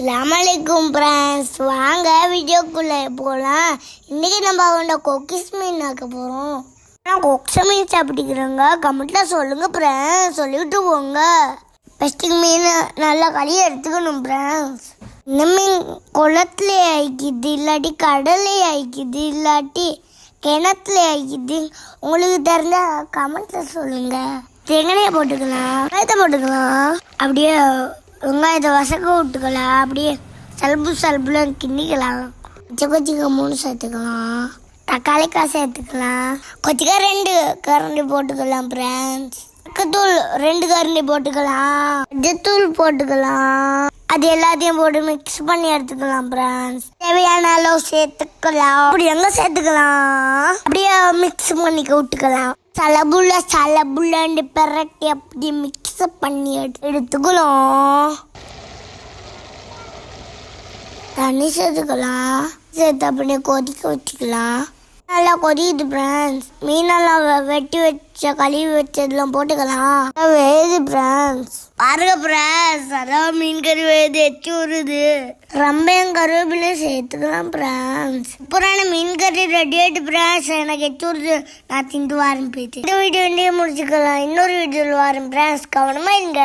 அஸ்ஸலாமு ஃப்ரெண்ட்ஸ், வாங்க வீடியோக்குள்ளே போகலாம். இன்றைக்கி நம்ம அவனோட கொக்கிஸ் மீன் ஆக்க போகிறோம். நான் கொக்ஸ மீன் சாப்பிட்டுக்கிறேங்க. கமெண்ட்டில் சொல்லுங்கள் ஃப்ரெண்ட்ஸ், சொல்லிவிட்டு போங்க. ஃபஸ்ட்டு மீன் நல்லா கழுவி எடுத்துக்கணும் ஃப்ரெண்ட்ஸ். இந்த மீன் குளத்துல ஆயிக்குது, இல்லாட்டி கடல்லே ஆயிக்குது, இல்லாட்டி கிணத்துல ஆயிக்குது. உங்களுக்கு தெரிஞ்ச கமெண்ட்டில் சொல்லுங்கள். தேங்காயை போட்டுக்கலாம், வெங்காயத்தை போட்டுக்கலாம், அப்படியே வெங்காயத்தை வசக்க விட்டுக்கலாம், அப்படியே சல்புலாம் கிண்டிக்கலாம். கொச்சிக்காய் 3 சேர்த்துக்கலாம், தக்காளி காய் சேர்த்துக்கலாம், கொச்சிக்காய் 2 கரண்டி போட்டுக்கலாம் ஃப்ரெண்ட்ஸ். தூள் 2 கரண்டி போட்டுக்கலாம், மஞ்சத்தூள் போட்டுக்கலாம். அது எல்லாத்தையும் போட்டு மிக்ஸ் பண்ணி எடுத்துக்கலாம் ஃப்ரெண்ட்ஸ். தேவையான அளவு சேர்த்துக்கலாம், அப்படி எங்கே சேர்த்துக்கலாம், அப்படியே மிக்ஸ் பண்ணி விட்டுக்கலாம். சலபுல்லாண்டு பெரட்டி அப்படி மிக்ஸ் பண்ணி எடுத்துக்கலாம். தண்ணி சேர்த்துக்கலாம், சேர்த்து அப்படியே கொதிக்க வச்சுக்கலாம். நல்லா கொதிக்குது ஃப்ரெண்ட்ஸ். மீனெல்லாம் வெட்டி வச்ச கழுவி வச்சதெல்லாம் போட்டுக்கலாம். வேது ஃப்ரெண்ட்ஸ், பாருங்க ஃப்ரெண்ட்ஸ், அதான் மீன் கறி வேது எச்சு வருது. ரம்பையும் கருவேப்பிலையும் சேர்த்துக்கலாம் ஃப்ரெண்ட்ஸ். அப்புறம் மீன் கறி ரெடி ஆகிட்டு ஃப்ரெண்ட்ஸ். எனக்கு எச்சு வருது, நான் திண்டு வாரம் போயிட்டு இந்த வீடியோ முடிச்சுக்கலாம். இன்னொரு வீடியோவில் வாரம் ஃப்ரெண்ட்ஸ், கவனமாக இருங்க.